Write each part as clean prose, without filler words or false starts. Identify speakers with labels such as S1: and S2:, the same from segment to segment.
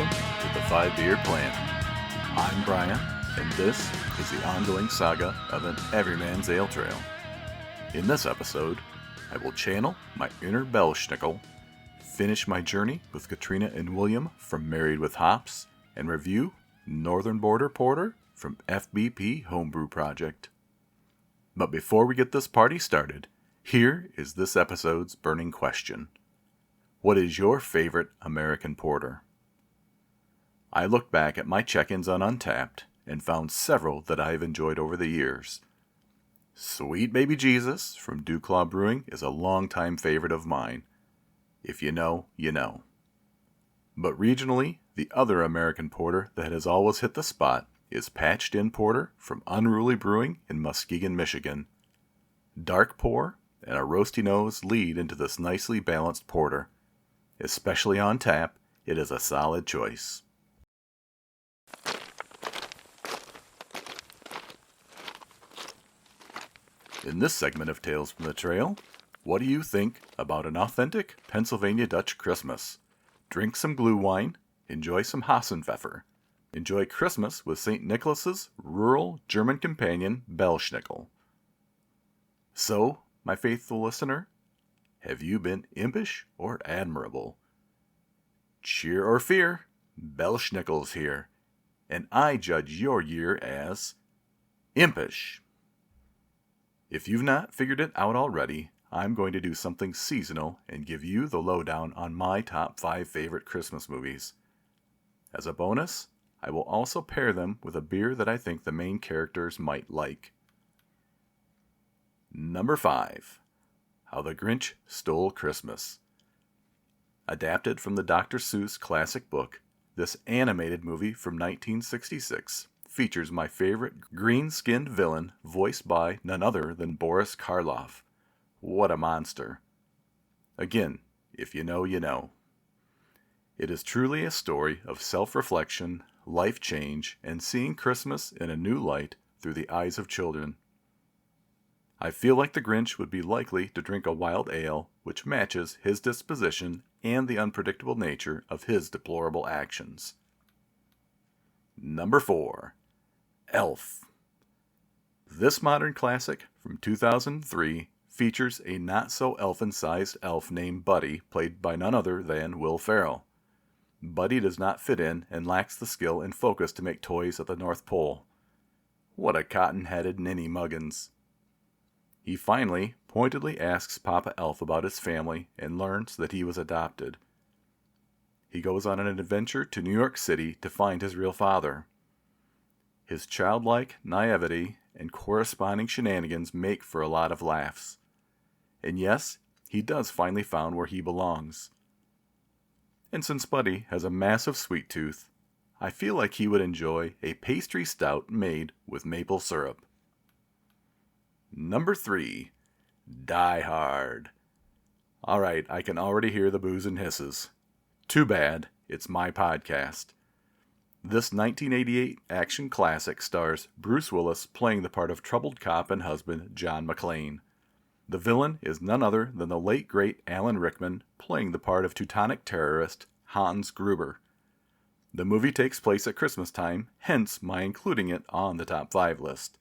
S1: welcome to the 5-Beer Plan. I'm Brian, and this is the ongoing saga of an everyman's ale trail. In this episode, I will channel my inner Belsnickel, finish my journey with Katrina and William from Married with Hops, and review Northern Border Porter from FBP Homebrew Project. But before we get this party started, here is this episode's burning question. What is your favorite American porter? I looked back at my check-ins on Untappd and found several that I have enjoyed over the years. Sweet Baby Jesus from Dewclaw Brewing is a longtime favorite of mine. If you know, you know. But regionally, the other American porter that has always hit the spot is Patched In Porter from Unruly Brewing in Muskegon, Michigan. Dark pour and a roasty nose lead into this nicely balanced porter. Especially on tap, it is a solid choice. In this segment of Tales from the Trail, what do you think about an authentic Pennsylvania Dutch Christmas? Drink some glue wine, enjoy some Hassenpfeffer. Enjoy Christmas with St. Nicholas's rural German companion, Belsnickel. So, my faithful listener, have you been impish or admirable? Cheer or fear, Belsnickel's here, and I judge your year as impish. If you've not figured it out already, I'm going to do something seasonal and give you the lowdown on my top 5 favorite Christmas movies. As a bonus, I will also pair them with a beer that I think the main characters might like. Number 5. How the Grinch Stole Christmas. Adapted from the Dr. Seuss classic book, this animated movie from 1966 features my favorite green-skinned villain voiced by none other than Boris Karloff. What a monster. Again, if you know, you know. It is truly a story of self-reflection, life change, and seeing Christmas in a new light through the eyes of children. I feel like the Grinch would be likely to drink a wild ale which matches his disposition and the unpredictable nature of his deplorable actions. Number 4. Elf. This modern classic from 2003 features a not-so-elfin-sized elf named Buddy, played by none other than Will Ferrell. Buddy does not fit in and lacks the skill and focus to make toys at the North Pole. What a cotton-headed ninny muggins. He finally, pointedly asks Papa Elf about his family and learns that he was adopted. He goes on an adventure to New York City to find his real father. His childlike naivety and corresponding shenanigans make for a lot of laughs. And yes, he does finally find where he belongs. And since Buddy has a massive sweet tooth, I feel like he would enjoy a pastry stout made with maple syrup. Number 3. Die Hard. Alright, I can already hear the boos and hisses. Too bad, it's my podcast. This 1988 action classic stars Bruce Willis playing the part of troubled cop and husband John McClane. The villain is none other than the late great Alan Rickman playing the part of Teutonic terrorist Hans Gruber. The movie takes place at Christmas time, hence my including it on the top 5 list.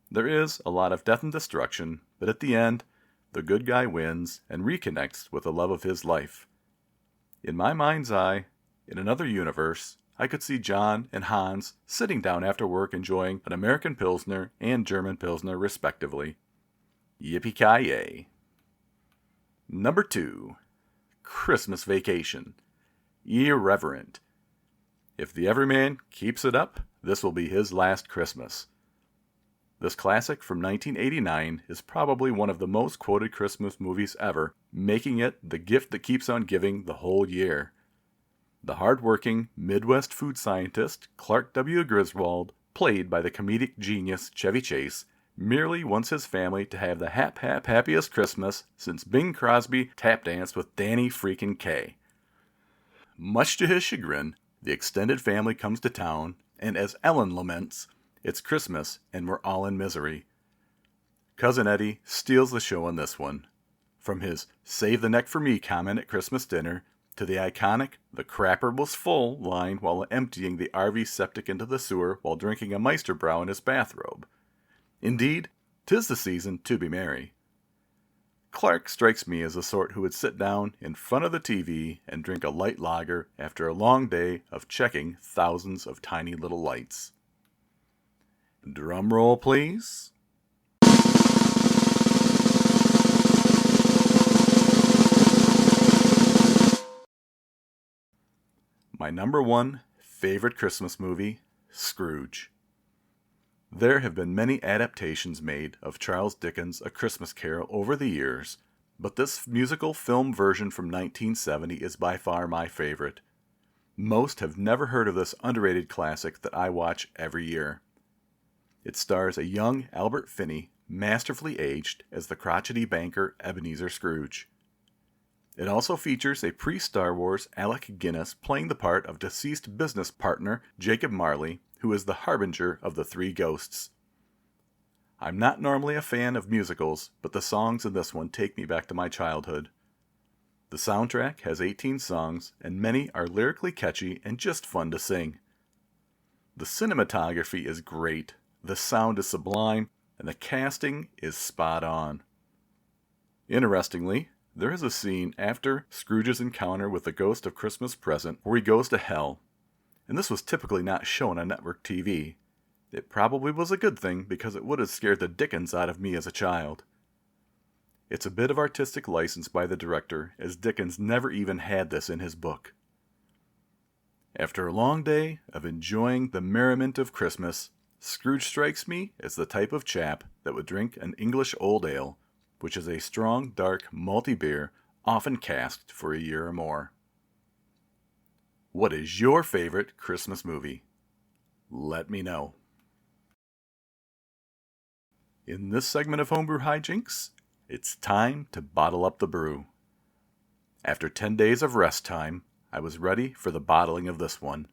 S1: There is a lot of death and destruction, but at the end, the good guy wins and reconnects with the love of his life. In my mind's eye, in another universe, I could see John and Hans sitting down after work enjoying an American Pilsner and German Pilsner respectively. Yippee-ki-yay. Number 2. Christmas Vacation. Irreverent. If the everyman keeps it up, this will be his last Christmas. This classic from 1989 is probably one of the most quoted Christmas movies ever, making it the gift that keeps on giving the whole year. The hard-working Midwest food scientist Clark W. Griswold, played by the comedic genius Chevy Chase, merely wants his family to have the happiest Christmas since Bing Crosby tap danced with Danny freaking Kaye. Much to his chagrin, the extended family comes to town, and as Ellen laments, it's Christmas and we're all in misery. Cousin Eddie steals the show on this one. From his "save the neck for me" comment at Christmas dinner, to the iconic "the crapper was full" line while emptying the RV septic into the sewer while drinking a Meisterbrow in his bathrobe. Indeed, 'tis the season to be merry. Clark strikes me as the sort who would sit down in front of the TV and drink a light lager after a long day of checking thousands of tiny little lights. Drum roll, please. My number one favorite Christmas movie, Scrooge. There have been many adaptations made of Charles Dickens' A Christmas Carol over the years, but this musical film version from 1970 is by far my favorite. Most have never heard of this underrated classic that I watch every year. It stars a young Albert Finney, masterfully aged as the crotchety banker Ebenezer Scrooge. It also features a pre-Star Wars Alec Guinness playing the part of deceased business partner Jacob Marley, who is the harbinger of the three ghosts. I'm not normally a fan of musicals, but the songs in this one take me back to my childhood. The soundtrack has 18 songs, and many are lyrically catchy and just fun to sing. The cinematography is great, the sound is sublime, and the casting is spot on. Interestingly, there is a scene after Scrooge's encounter with the ghost of Christmas Present where he goes to hell, and this was typically not shown on network TV. It probably was a good thing because it would have scared the dickens out of me as a child. It's a bit of artistic license by the director, as Dickens never even had this in his book. After a long day of enjoying the merriment of Christmas, Scrooge strikes me as the type of chap that would drink an English old ale, which is a strong, dark, malty beer, often casked for a year or more. What is your favorite Christmas movie? Let me know. In this segment of Homebrew Hijinks, it's time to bottle up the brew. After 10 days of rest time, I was ready for the bottling of this one.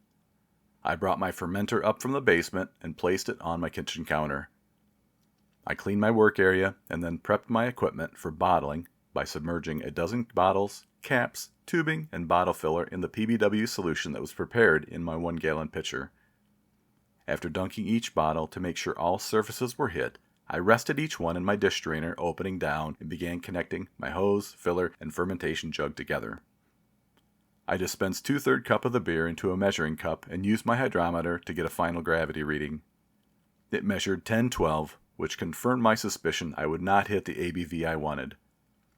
S1: I brought my fermenter up from the basement and placed it on my kitchen counter. I cleaned my work area and then prepped my equipment for bottling by submerging a dozen bottles, caps, tubing, and bottle filler in the PBW solution that was prepared in my 1-gallon pitcher. After dunking each bottle to make sure all surfaces were hit, I rested each one in my dish drainer opening down and began connecting my hose, filler, and fermentation jug together. I dispensed 2/3 cup of the beer into a measuring cup and used my hydrometer to get a final gravity reading. It measured 1012, which confirmed my suspicion I would not hit the ABV I wanted.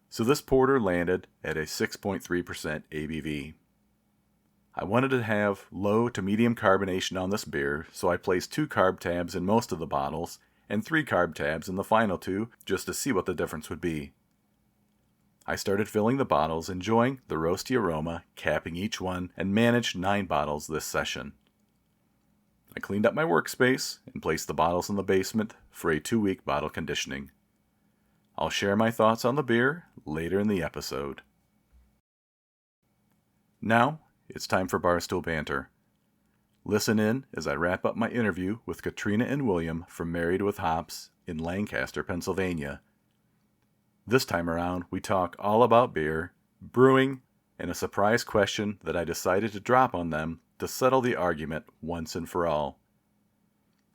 S1: So this porter landed at a 6.3% ABV. I wanted to have low to medium carbonation on this beer, so I placed 2 carb tabs in most of the bottles and 3 carb tabs in the final 2 just to see what the difference would be. I started filling the bottles, enjoying the roasty aroma, capping each one, and managed 9 bottles this session. I cleaned up my workspace and placed the bottles in the basement for a 2-week bottle conditioning. I'll share my thoughts on the beer later in the episode. Now, it's time for Barstool Banter. Listen in as I wrap up my interview with Katrina and William from Married with Hops in Lancaster, Pennsylvania. This time around, we talk all about beer, brewing, and a surprise question that I decided to drop on them to settle the argument once and for all.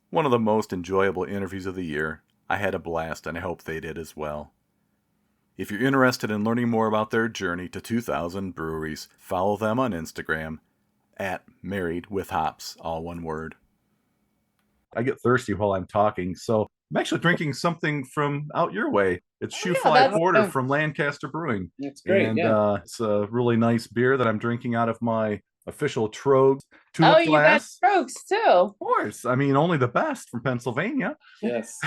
S1: One of the most enjoyable interviews of the year. I had a blast, and I hope they did as well. If you're interested in learning more about their journey to 2,000 breweries, follow them on Instagram at Married with Hops, all one word. I get thirsty while I'm talking, so I'm actually drinking something from out your way. It's Shoe Fly Porter from Lancaster Brewing.
S2: That's great,
S1: and it's a really nice beer that I'm drinking out of my official Trogs tulip glass.
S3: You got Trogs too.
S1: Of course. I mean, only the best from Pennsylvania.
S2: Yes.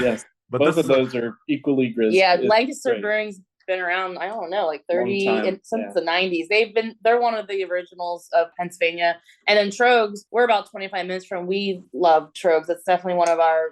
S1: But
S2: both of those are equally good.
S3: Yeah, Lancaster Brewing's been around, I don't know, like 30 since the 90s. They're one of the originals of Pennsylvania. And then Trogs, we're about 25 minutes from. We love Trogs. It's definitely one of our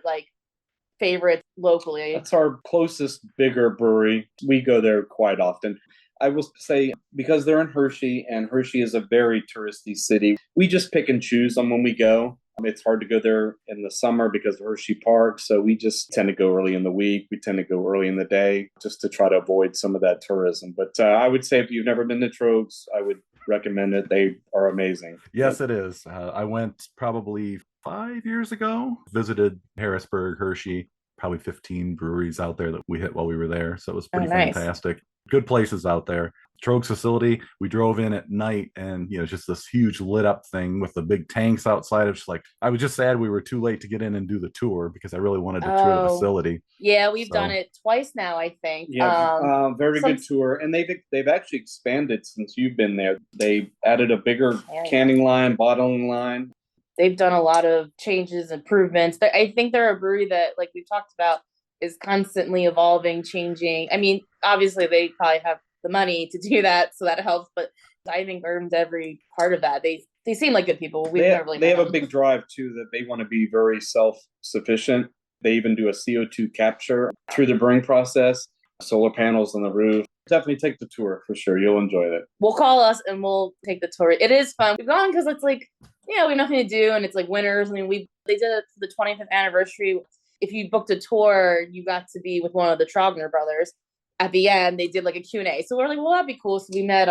S3: favorites locally.
S2: That's our closest bigger brewery. We go there quite often. I will say, because they're in Hershey, and Hershey is a very touristy city, we just pick and choose on when we go. It's hard to go there in the summer because of Hershey Park, so we just tend to go early in the week. We tend to go early in the day just to try to avoid some of that tourism. But I would say if you've never been to Trogs, I would recommend it. They are amazing.
S1: Yes, it is. I went probably 5 years ago, visited Harrisburg, Hershey, probably 15 breweries out there that we hit while we were there. So it was pretty fantastic. Good places out there. Trogs facility, we drove in at night and, just this huge lit up thing with the big tanks outside. It's like, I was just sad we were too late to get in and do the tour because I really wanted to tour the facility.
S3: Yeah, we've done it twice now, I think.
S2: Yeah, very good tour. And they've actually expanded since you've been there. They added a bigger canning line, bottling line.
S3: They've done a lot of changes, improvements. I think they're a brewery that, like we've talked about, is constantly evolving, changing. I mean, obviously they probably have the money to do that, so that helps. But I think earned every part of that. They seem like good people. They have a
S2: big drive too that they want to be very self-sufficient. They even do a CO2 capture through the brewing process. Solar panels on the roof. Definitely take the tour for sure. You'll enjoy it.
S3: We'll call us and we'll take the tour. It is fun. We've gone because it's like, we have nothing to do and it's like winters. I mean, they did it for the 25th anniversary. If you booked a tour, you got to be with one of the Trogner brothers. At the end, they did like a Q&A. So we're like, well, that'd be cool. So we met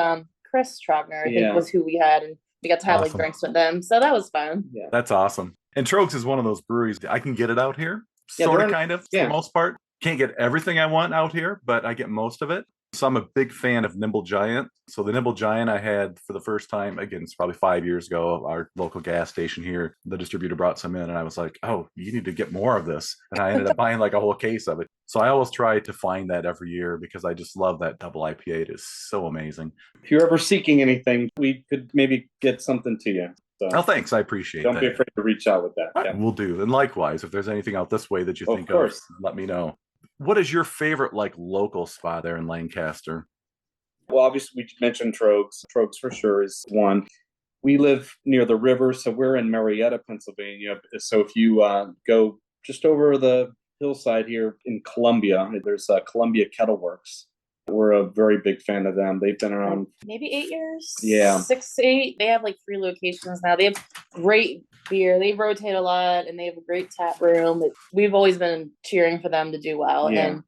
S3: Chris Trogner, I think was who we had, and we got to have like drinks with them. So that was fun.
S1: Yeah, that's awesome. And Trogs is one of those breweries I can get it out here, sort of, kind of, for the most part. Can't get everything I want out here, but I get most of it. So I'm a big fan of Nimble Giant. So the Nimble Giant I had for the first time, again, it's probably 5 years ago, our local gas station here. The distributor brought some in and I was like, oh, you need to get more of this. And I ended up buying like a whole case of it. So I always try to find that every year because I just love that double IPA. It is so amazing.
S2: If you're ever seeking anything, we could maybe get something to you. So
S1: thanks. I appreciate that.
S2: Don't be afraid to reach out with that.
S1: Yeah. We'll do. And likewise, if there's anything out this way that you think of, let me know. What is your favorite local spot there in Lancaster?
S2: Well, obviously we mentioned Trogs. Trogs for sure is one. We live near the river, so we're in Marietta, Pennsylvania. So if you go just over the hillside here in Columbia, there's Columbia Kettle Works. We're a very big fan of them. They've been around
S3: maybe 8 years.
S2: Yeah.
S3: 6, 8. They have like 3 locations now. They have great beer. They rotate a lot and they have a great tap room. We've always been cheering for them to do well.
S2: Yeah.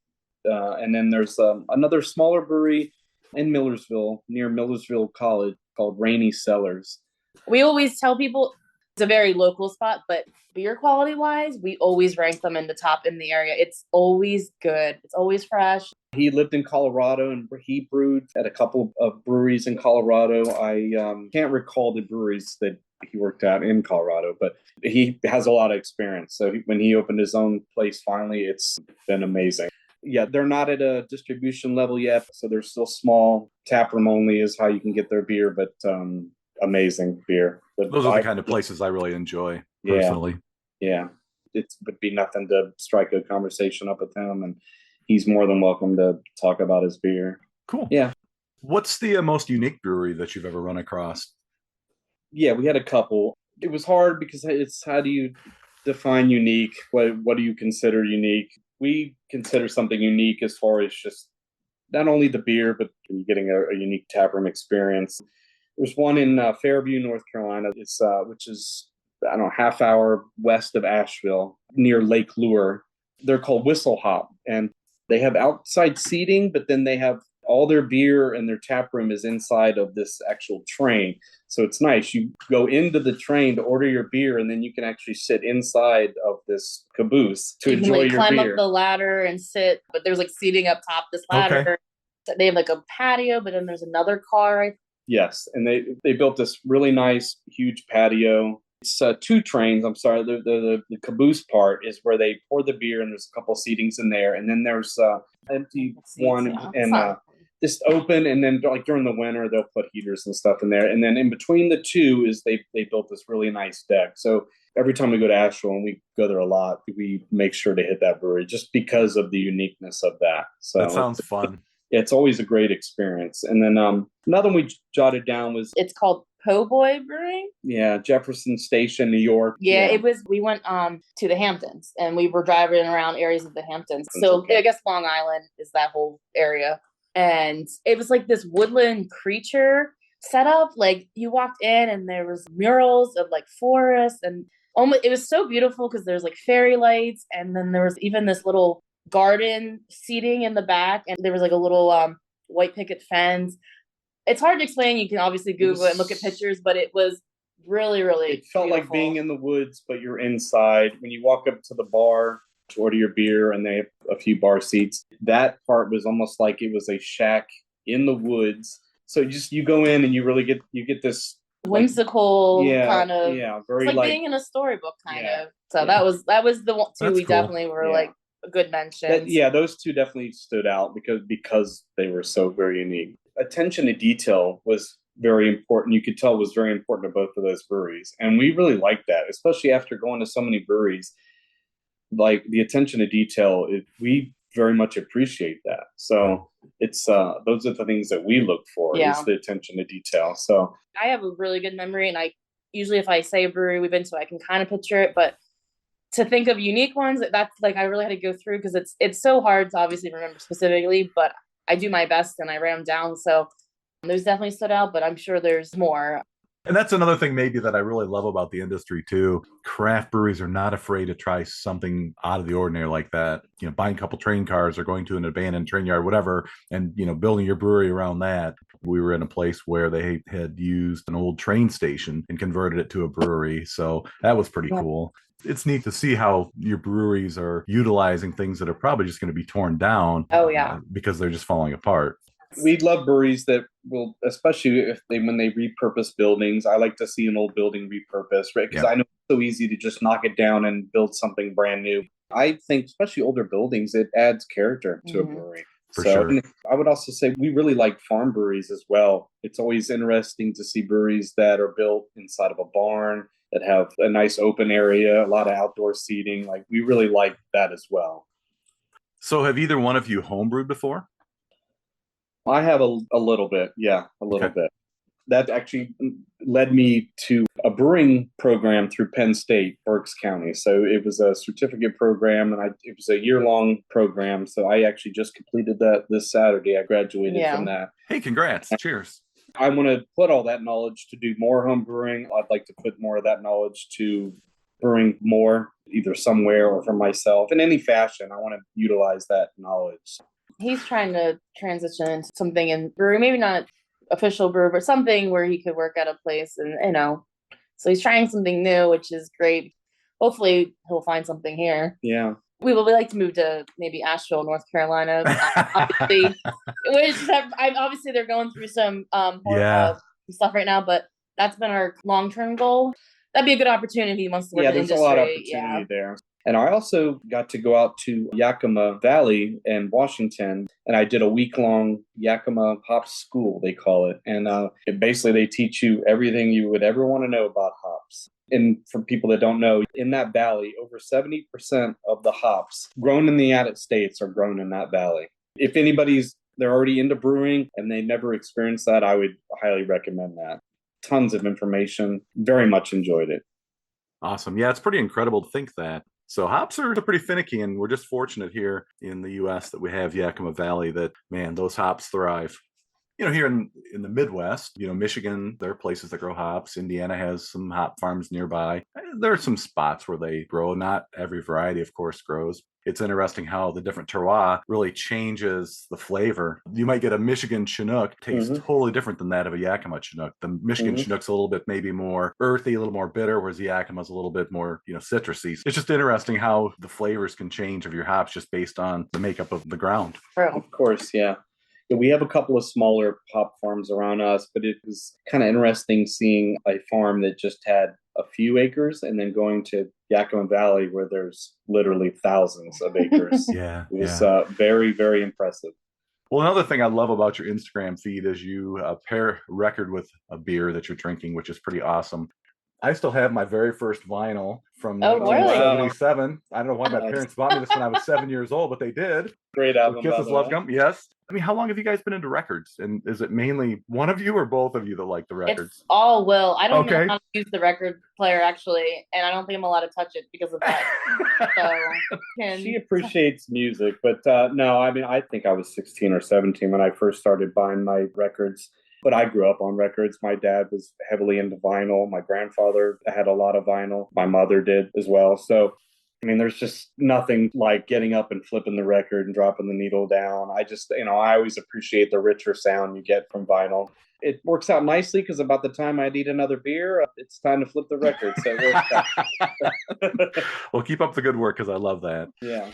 S2: And then there's another smaller brewery in Millersville, near Millersville College, called Rainy Cellars.
S3: We always tell people it's a very local spot, but beer quality wise, we always rank them in the top in the area. It's always good. It's always fresh.
S2: He lived in Colorado and he brewed at a couple of breweries in Colorado. I can't recall the breweries that he worked at in Colorado, but he has a lot of experience. So when he opened his own place finally, it's been amazing. Yeah, they're not at a distribution level yet, so they're still small. Taproom only is how you can get their beer, but amazing beer.
S1: Those are the kind of places I really enjoy personally.
S2: Yeah. It would be nothing to strike a conversation up with him, and he's more than welcome to talk about his beer.
S1: Cool.
S2: Yeah.
S1: What's the most unique brewery that you've ever run across?
S2: Yeah, we had a couple. It was hard because it's how do you define unique? What do you consider unique? We consider something unique as far as just not only the beer, but getting a unique taproom experience. There's one in Fairview, North Carolina, which is, I don't know, half hour west of Asheville, near Lake Lure. They're called Whistle Hop, and they have outside seating, but then they have all their beer and their tap room is inside of this actual train. So it's nice. You go into the train to order your beer, and then you can actually sit inside of this caboose to enjoy your beer. You can
S3: climb up the ladder and sit, but there's like seating up top this ladder. Okay. They have like a patio, but then there's another car.
S2: Yes, and they built this really nice, huge patio. It's 2 trains. I'm sorry. The caboose part is where they pour the beer, and there's a couple seatings in there, and then there's empty one and just open. And then like during the winter, they'll put heaters and stuff in there. And then in between the two is they built this really nice deck. So every time we go to Asheville, and we go there a lot, we make sure to hit that brewery just because of the uniqueness of that. So
S1: that sounds fun.
S2: It's always a great experience. And then another one we jotted down was
S3: it's called Po' Boy Brewing.
S2: Yeah, Jefferson Station, New York.
S3: Yeah, it was. We went to the Hamptons, and we were driving around areas of the Hamptons. So I guess Long Island is that whole area, and it was like this woodland creature setup. Like you walked in, and there was murals of like forests, and it was so beautiful because there's like fairy lights, and then there was even this little garden seating in the back, and there was like a little white picket fence. it's hard to explain. You can obviously Google it and look at pictures, but it was really, really
S2: It felt
S3: beautiful.
S2: like being in the woods, but you're inside. When you walk up to the bar to order your beer and they have a few bar seats, that part was almost like it was a shack in the woods. So you go in and you really get this
S3: whimsical kind of
S2: very
S3: it's like being in a storybook kind of. So that was the one two. We definitely were like a good mention.
S2: Those two definitely stood out because they were so very unique. Attention to detail was very important. You could tell it was very important to both of those breweries, and we really liked that, especially after going to so many breweries. Like the attention to detail, we very much appreciate that. So it's those are the things that we look for, is the attention to detail. So
S3: I have a really good memory, and I usually, if I say a brewery we've been to, I can kind of picture it, but to think of unique ones, that's like I really had to go through, because it's so hard to obviously remember specifically, but I do my best and I write them down. So those definitely stood out, but I'm sure there's more.
S1: And that's another thing maybe that I really love about the industry too. Craft breweries are not afraid to try something out of the ordinary like that. You know, buying a couple train cars or going to an abandoned train yard, whatever, and, you know, building your brewery around that. We were in a place where they had used an old train station and converted it to a brewery. So that was pretty cool. It's neat to see how your breweries are utilizing things that are probably just going to be torn down. Because they're just falling apart.
S2: We love breweries that will, especially when they repurpose buildings. I like to see an old building repurposed, right? Because I know it's so easy to just knock it down and build something brand new. I think, especially older buildings, it adds character to a brewery.
S1: For sure.
S2: And I would also say we really like farm breweries as well. It's always interesting to see breweries that are built inside of a barn, that have a nice open area, a lot of outdoor seating. Like, we really like that as well.
S1: So have either one of you homebrewed before?
S2: I have a little bit. Yeah, a little bit. That actually led me to a brewing program through Penn State, Berks County. So it was a certificate program, and it was a year-long program. So I actually just completed that this Saturday. I graduated from that.
S1: Hey, congrats. Cheers.
S2: I want to put all that knowledge to do more home brewing. I'd like to put more of that knowledge to brewing more, either somewhere or for myself. In any fashion, I want to utilize that knowledge.
S3: He's trying to transition into something in brewery, maybe not official brew, but something where he could work at a place, and so he's trying something new, which is great. Hopefully he'll find something here.
S2: Yeah.
S3: We would like to move to maybe Asheville, North Carolina. Obviously, obviously they're going through some stuff right now, but that's been our long-term goal. That'd be a good opportunity if he wants to work in the industry.
S2: There's a lot of opportunity there. And I also got to go out to Yakima Valley in Washington, and I did a week-long Yakima hops school, they call it. And basically they teach you everything you would ever want to know about hops. And for people that don't know, in that valley, over 70% of the hops grown in the United States are grown in that valley. If they're already into brewing and they never experienced that, I would highly recommend that. Tons of information. Very much enjoyed it.
S1: Awesome. Yeah, it's pretty incredible to think that. So hops are pretty finicky, and we're just fortunate here in the U.S. that we have Yakima Valley that, man, those hops thrive. You know, here in the Midwest, Michigan, there are places that grow hops. Indiana has some hop farms nearby. There are some spots where they grow. Not every variety, of course, grows. It's interesting how the different terroir really changes the flavor. You might get a Michigan Chinook taste totally different than that of a Yakima Chinook. The Michigan Chinook's a little bit maybe more earthy, a little more bitter, whereas the Yakima's a little bit more, citrusy. It's just interesting how the flavors can change of your hops just based on the makeup of the ground.
S2: Of course, yeah. We have a couple of smaller hop farms around us, but it was kind of interesting seeing a farm that just had a few acres and then going to Yakima Valley where there's literally thousands of acres. It was very, very impressive.
S1: Well, another thing I love about your Instagram feed is you pair record with a beer that you're drinking, which is pretty awesome. I still have my very first vinyl from 1977. I don't know why my parents bought me this when I was 7 years old, but they did.
S2: Great album.
S1: Kisses Love Gum. Yes. I mean, how long have you guys been into records? And is it mainly one of you or both of you that like the records?
S3: It's all Will. I don't know how to use the record player, actually, and I don't think I'm allowed to touch it because of that.
S2: She appreciates music, but no, I mean, I think I was 16 or 17 when I first started buying my records. But I grew up on records. My dad was heavily into vinyl. My grandfather had a lot of vinyl. My mother did as well. So I mean, there's just nothing like getting up and flipping the record and dropping the needle down. I always appreciate the richer sound you get from vinyl. It works out nicely because about the time I need another beer, it's time to flip the record. So it works out.
S1: Well, keep up the good work because I love that.
S2: Yeah.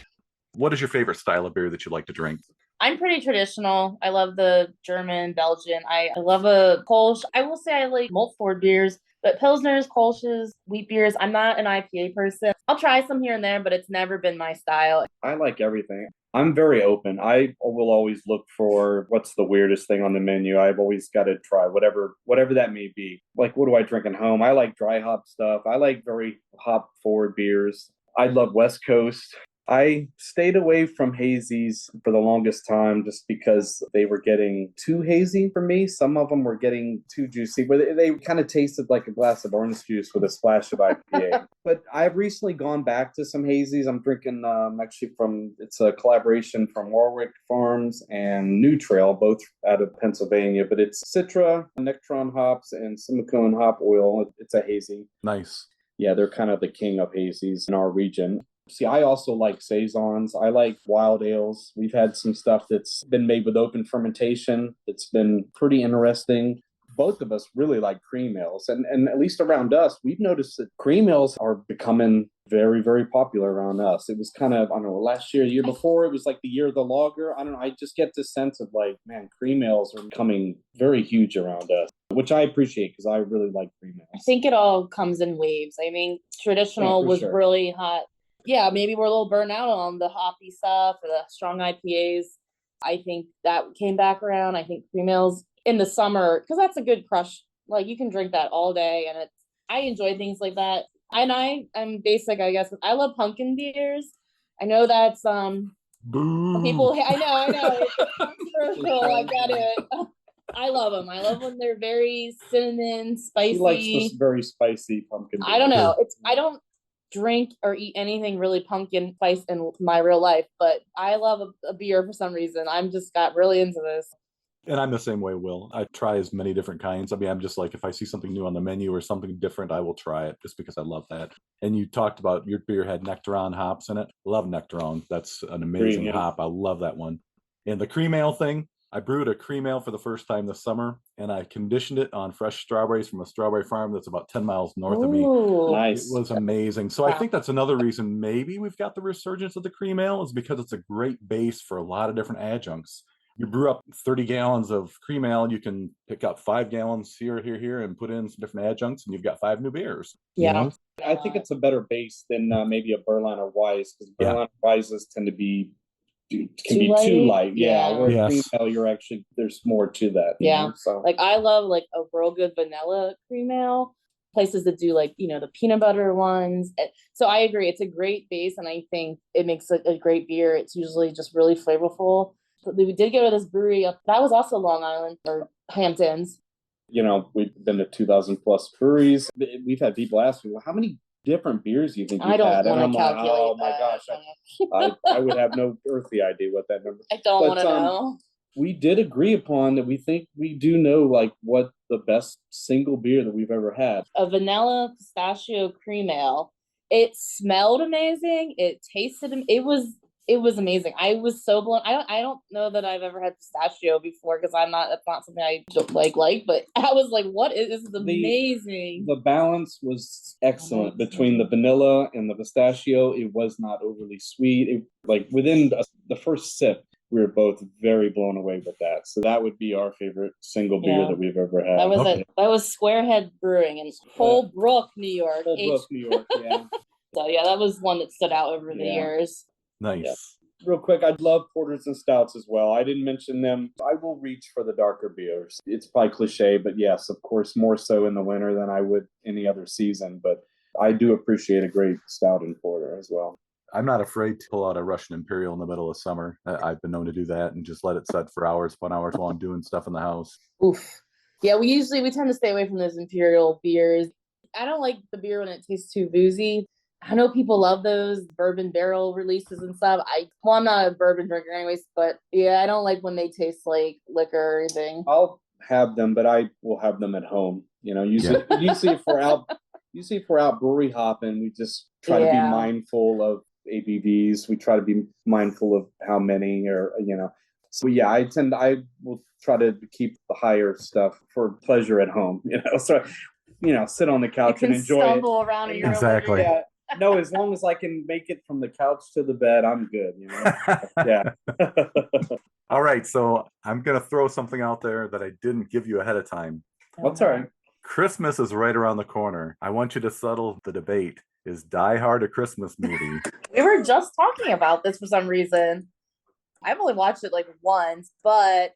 S1: What is your favorite style of beer that you like to drink?
S3: I'm pretty traditional. I love the German, Belgian. I love a Kolsch. I will say I like malt forward beers, but Pilsners, Kolsch's, wheat beers. I'm not an IPA person. I'll try some here and there, but it's never been my style.
S2: I like everything. I'm very open. I will always look for what's the weirdest thing on the menu. I've always got to try whatever that may be. Like, what do I drink at home? I like dry hop stuff. I like very hop forward beers. I love West Coast. I stayed away from hazies for the longest time just because they were getting too hazy for me. Some of them were getting too juicy, but they kind of tasted like a glass of orange juice with a splash of IPA. But I've recently gone back to some hazies. I'm drinking actually it's a collaboration from Warwick Farms and New Trail, both out of Pennsylvania. But it's Citra, Nectron hops, and Simcoe hop oil. It's a hazy.
S1: Nice.
S2: Yeah, they're kind of the king of hazies in our region. See, I also like saisons. I like wild ales. We've had some stuff that's been made with open fermentation. It's been pretty interesting. Both of us really like cream ales. And at least around us, we've noticed that cream ales are becoming very, very popular around us. It was kind of, I don't know, last year, the year before, it was like the year of the lager. I don't know. I just get this sense of like, man, cream ales are becoming very huge around us, which I appreciate because I really like cream ales.
S3: I think it all comes in waves. I mean, traditional was really hot. Yeah, maybe we're a little burnt out on the hoppy stuff or the strong IPAs. I think that came back around. I think cream ales in the summer, because that's a good crush. Like, you can drink that all day, and I enjoy things like that. And I'm basic, I guess. I love pumpkin beers. I know that's
S1: Boo.
S3: people. I know. It's controversial. I get it. I love them. I love when they're very cinnamon, spicy.
S2: He likes this very spicy pumpkin beer.
S3: I don't know. I don't drink or eat anything really pumpkin spice in my real life, but I love a beer for some reason. I'm just got really into this.
S1: And I'm the same way, Will. I try as many different kinds. I mean, I'm just like, if I see something new on the menu or something different, I will try it just because I love that. And you talked about your beer had Nectaron hops in it. Love Nectaron. That's an amazing hop. I love that one. And the cream ale thing, I brewed a cream ale for the first time this summer, and I conditioned it on fresh strawberries from a strawberry farm that's about 10 miles north of me.
S2: Nice.
S1: It was amazing. So I think that's another reason maybe we've got the resurgence of the cream ale is because it's a great base for a lot of different adjuncts. You brew up 30 gallons of cream ale, and you can pick up 5 gallons here, and put in some different adjuncts, and you've got 5 new beers.
S3: Yeah.
S1: You know?
S2: I think it's a better base than maybe a Berliner Weiss, because Berliner Weisses tend to be too light. Yeah. Where cream ale, there's more to that.
S3: Yeah.
S2: Know? So
S3: like, I love like a real good vanilla cream ale. Places that do like, the peanut butter ones. So I agree. It's a great base, and I think it makes a great beer. It's usually just really flavorful. We did go to this brewery that was also Long Island or Hamptons.
S2: We've been to 2,000 plus breweries. We've had people ask me, well, how many different beers do you think you've had?
S3: And I'm like,
S2: oh my gosh, I would have no earthly idea what that number.
S3: I don't want to know.
S2: We did agree upon that. We think we do know like what the best single beer that we've ever had.
S3: A vanilla pistachio cream ale. It smelled amazing. It tasted. It was amazing. I was so blown. I don't know that I've ever had pistachio before because that's not something I don't like. But I was like, what is this? Is amazing.
S2: The balance was excellent between the vanilla and the pistachio. It was not overly sweet. Within the first sip, we were both very blown away with that. So that would be our favorite single beer that we've ever had.
S3: That was Squarehead Brewing in Holbrook, New York.
S2: Yeah.
S3: So yeah, that was one that stood out over the years.
S1: Nice.
S2: Yeah. Real quick, I love porters and stouts as well. I didn't mention them. I will reach for the darker beers. It's probably cliche, but yes, of course, more so in the winter than I would any other season. But I do appreciate a great stout and porter as well.
S1: I'm not afraid to pull out a Russian Imperial in the middle of summer. I've been known to do that and just let it set for hours upon hours while I'm doing stuff in the house.
S3: Oof. Yeah, we tend to stay away from those Imperial beers. I don't like the beer when it tastes too boozy. I know people love those bourbon barrel releases and stuff. I'm not a bourbon drinker anyways, but yeah, I don't like when they taste like liquor or anything.
S2: I'll have them, but I will have them at home. Usually if we're out usually if we're out brewery hopping, we just try to be mindful of ABVs. We try to be mindful of how many, or So yeah, I will try to keep the higher stuff for pleasure at home. So sit on the couch and enjoy it.
S3: Stumble around in your
S1: exactly.
S2: Yeah. No, as long as I can make it from the couch to the bed, I'm good. Yeah.
S1: All right, so I'm gonna throw something out there that I didn't give you ahead of time.
S2: That's all right.
S1: Christmas is right around the corner. I want you to settle the debate. Is Die Hard a Christmas movie?
S3: We were just talking about this for some reason. I've only watched it like once, but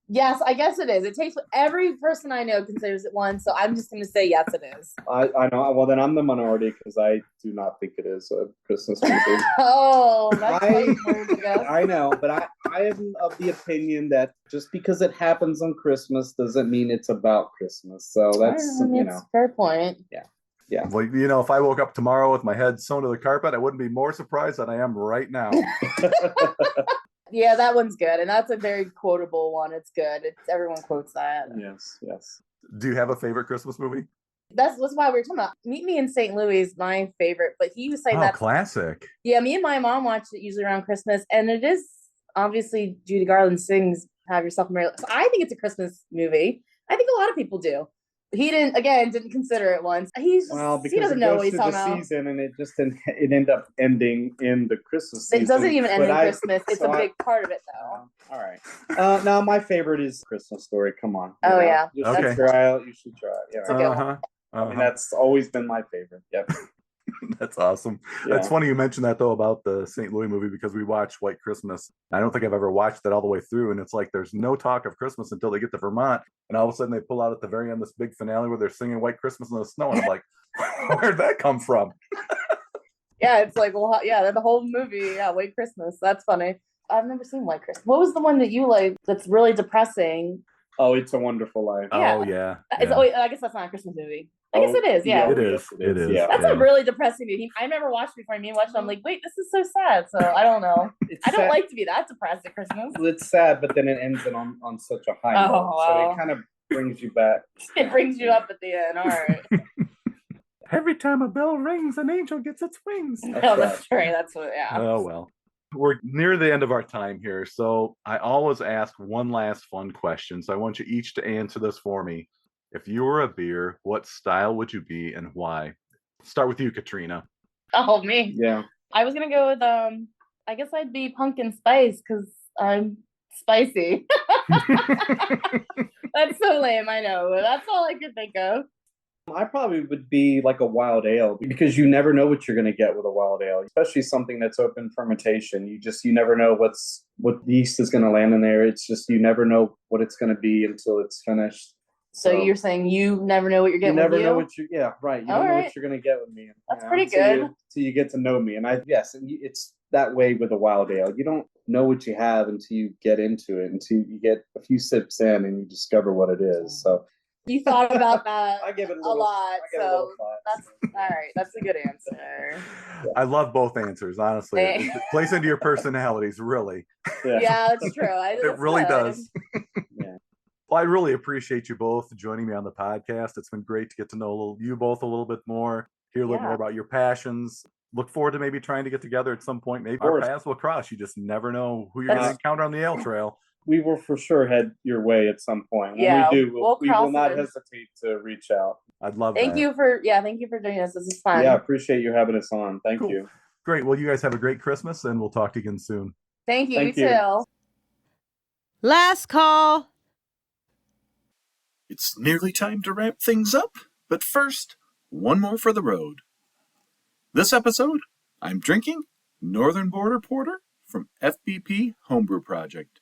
S3: yes, I guess it is. It takes every person I know considers it one, so I'm just going to say yes, it is.
S2: I know. Well, then I'm the minority because I do not think it is a Christmas movie.
S3: Oh, that's words ago.
S2: I know, but I am of the opinion that just because it happens on Christmas doesn't mean it's about Christmas. So that's
S3: a fair point.
S2: Yeah.
S1: Well, if I woke up tomorrow with my head sewn to the carpet, I wouldn't be more surprised than I am right now.
S3: Yeah, that one's good, and that's a very quotable one. It's good. Everyone quotes that.
S2: Yes.
S1: Do you have a favorite Christmas movie?
S3: That's why we were talking about Meet Me in St. Louis is my favorite, but he was saying that
S1: classic.
S3: Yeah, me and my mom watch it usually around Christmas, and it is obviously Judy Garland sings "Have Yourself a Merry." So I think it's a Christmas movie. I think a lot of people do. He didn't consider it once. He doesn't know what he's talking about.
S2: Season, and it ended up ending in the Christmas season.
S3: It doesn't even end in Christmas. It's a big part of it, though.
S2: All right. No, my favorite is Christmas Story. Come on.
S3: Yeah.
S2: You should try it. Yeah. I mean, that's always been my favorite. Yep.
S1: That's awesome. Yeah. That's funny you mentioned that, though, about the St. Louis movie, because we watched White Christmas. I don't think I've ever watched that all the way through, and it's like there's no talk of Christmas until they get to Vermont, and all of a sudden they pull out at the very end this big finale where they're singing White Christmas in the snow, and I'm like, where'd that come from?
S3: Yeah, it's like, well, yeah, the whole movie, White Christmas. That's funny. I've never seen White Christmas. What was the one that you like that's really depressing?
S2: Oh, It's a Wonderful Life.
S1: Oh, yeah.
S3: I guess that's not a Christmas movie. I guess it is, yeah.
S1: It is.
S2: Yeah.
S3: That's a really depressing movie. I never watched it before. Me watched it. I'm like, wait, this is so sad. So I don't know. I don't like to be that depressed at Christmas.
S2: It's sad, but then it ends on such a high note.
S3: Wow.
S2: So it kind of brings you back.
S3: It brings you up at the end. All right.
S1: Every time a bell rings, an angel gets its wings.
S3: That's right. That's what,
S1: Oh, well. We're near the end of our time here, so I always ask one last fun question. So I want you each to answer this for me. If you were a beer, what style would you be and why? Start with you, Katrina.
S3: Oh, me?
S2: Yeah.
S3: I was going to go with, I guess I'd be pumpkin spice because I'm spicy. That's so lame, I know. But that's all I could think of.
S2: I probably would be like a wild ale because you never know what you're going to get with a wild ale, especially something that's open fermentation. You never know what yeast is going to land in there. It's just you never know what it's going to be until it's finished.
S3: So you're saying you never know what you're getting with you?
S2: You never know what you right. You don't know what you're going to get with me.
S3: That's pretty good.
S2: Until you get to know me. And it's that way with a wild ale. You don't know what you have until you get into it, until you get a few sips in and you discover what it is. So
S3: you thought about that
S2: I give it
S3: a lot. So that's all right. That's a good answer.
S1: I love both answers, honestly. It plays into your personalities, really.
S3: Yeah, that's true.
S1: It really does. Yeah. Well, I really appreciate you both joining me on the podcast. It's been great to get to know you both a little bit more, hear a little more about your passions. Look forward to maybe trying to get together at some point. Maybe our paths will cross. You just never know who you're going to encounter on the ale trail.
S2: We will for sure head your way at some point. When we do, we will not hesitate to reach out.
S1: I'd love
S3: that. Thank you for doing this. This is fun.
S2: Yeah, appreciate you having us on. Thank you.
S1: Great. Well, you guys have a great Christmas, and we'll talk to you again soon.
S3: Thank you. You too.
S4: Last call.
S5: It's nearly time to wrap things up, but first, one more for the road. This episode, I'm drinking Northern Border Porter from FBP Homebrew Project.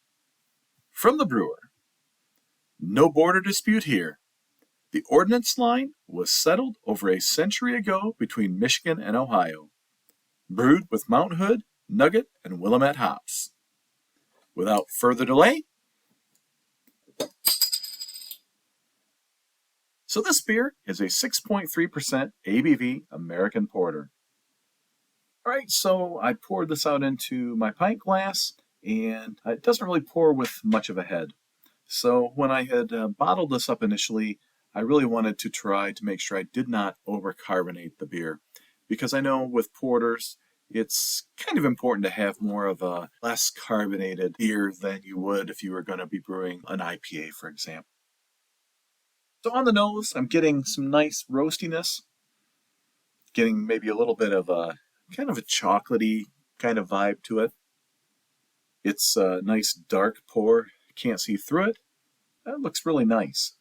S5: From the brewer, no border dispute here. The ordnance line was settled over a century ago between Michigan and Ohio. Brewed with Mount Hood, Nugget, and Willamette hops. Without further delay, so this beer is a 6.3% ABV American Porter. All right, so I poured this out into my pint glass, and it doesn't really pour with much of a head. So when I had bottled this up initially, I really wanted to try to make sure I did not overcarbonate the beer, because I know with porters, it's kind of important to have more of a less carbonated beer than you would if you were going to be brewing an IPA, for example. So on the nose, I'm getting some nice roastiness, getting maybe a little bit of a kind of a chocolatey kind of vibe to it. It's a nice dark pour. Can't see through it. That looks really nice.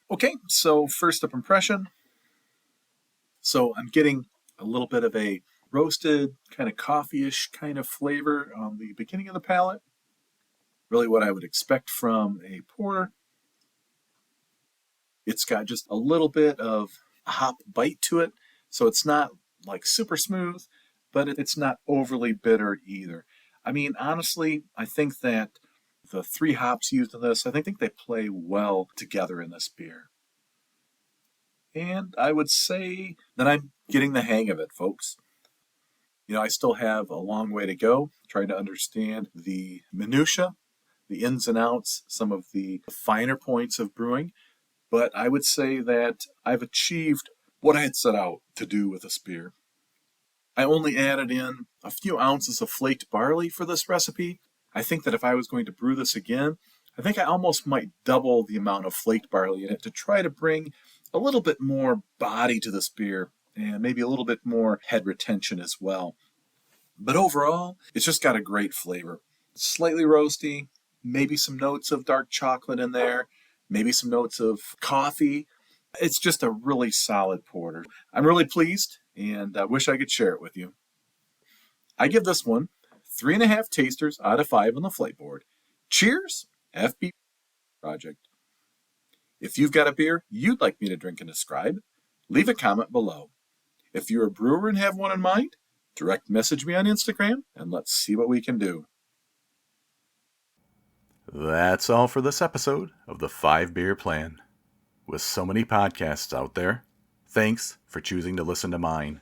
S5: Okay, so first up impression. So I'm getting a little bit of a roasted, kind of coffee-ish kind of flavor on the beginning of the palate. Really what I would expect from a porter. It's got just a little bit of a hop bite to it, so it's not like super smooth, but it's not overly bitter either. I mean, honestly, I think that the 3 hops used in this, I think they play well together in this beer. And I would say that I'm getting the hang of it, folks. You know, I still have a long way to go trying to understand the minutia, the ins and outs, some of the finer points of brewing. But I would say that I've achieved what I had set out to do with this beer. I only added in a few ounces of flaked barley for this recipe. I think that if I was going to brew this again, I think I almost might double the amount of flaked barley in it to try to bring a little bit more body to this beer and maybe a little bit more head retention as well. But overall, it's just got a great flavor. Slightly roasty, maybe some notes of dark chocolate in there, maybe some notes of coffee. It's just a really solid porter. I'm really pleased, and I wish I could share it with you. I give this one 3.5 tasters out of 5 on the Flightboard. Cheers, FBP Project. If you've got a beer you'd like me to drink and describe, leave a comment below. If you're a brewer and have one in mind, direct message me on Instagram, and let's see what we can do.
S1: That's all for this episode of the 5 Beer Plan. With so many podcasts out there, thanks for choosing to listen to mine.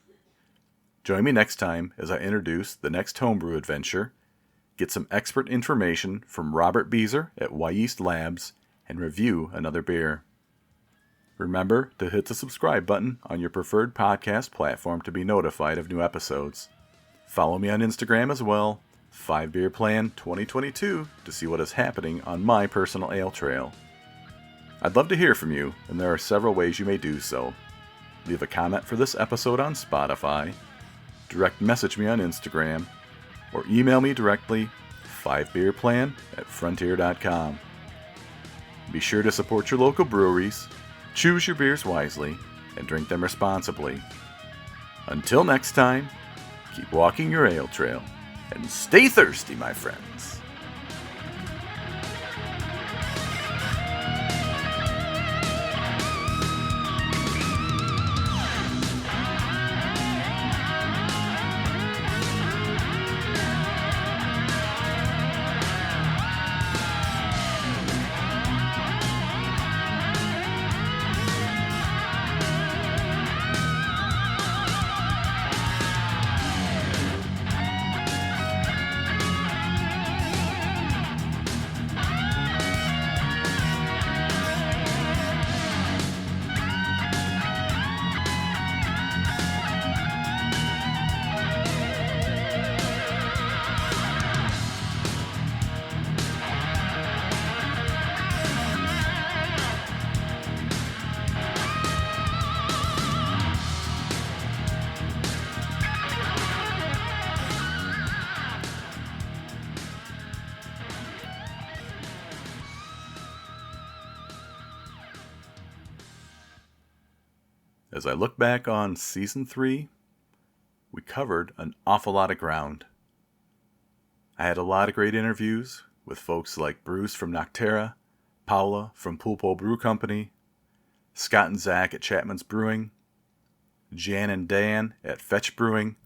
S1: Join me next time as I introduce the next homebrew adventure, get some expert information from Robert Beezer at Y Yeast Labs, and review another beer. Remember to hit the subscribe button on your preferred podcast platform to be notified of new episodes. Follow me on Instagram as well, 5 Beer Plan 2022, to see what is happening on my personal ale trail. I'd love to hear from you, and there are several ways you may do so. Leave a comment for this episode on Spotify, direct message me on Instagram, or email me directly, 5beerplan@frontier.com. Be sure to support your local breweries, choose your beers wisely, and drink them responsibly. Until next time, keep walking your ale trail, and stay thirsty, my friends. As I look back on Season 3, we covered an awful lot of ground. I had a lot of great interviews with folks like Bruce from Nocterra, Paula from Pulpo Brew Company, Scott and Zach at Chapman's Brewing, Jan and Dan at Fetch Brewing,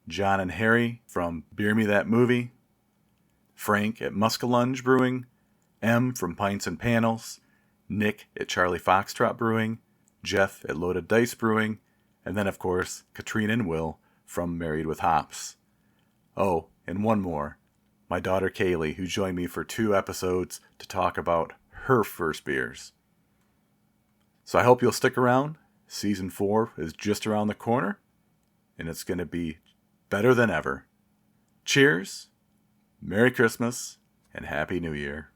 S1: John and Harry from Beer Me That Movie, Frank at Muskellunge Brewing, M from Pints and Panels, Nick at Charlie Foxtrot Brewing, Jeff at Loaded Dice Brewing, and then, of course, Katrina and Will from Married with Hops. Oh, and one more. My daughter Kaylee, who joined me for 2 episodes to talk about her first beers. So I hope you'll stick around. Season 4 is just around the corner, and it's going to be better than ever. Cheers, Merry Christmas, and Happy New Year.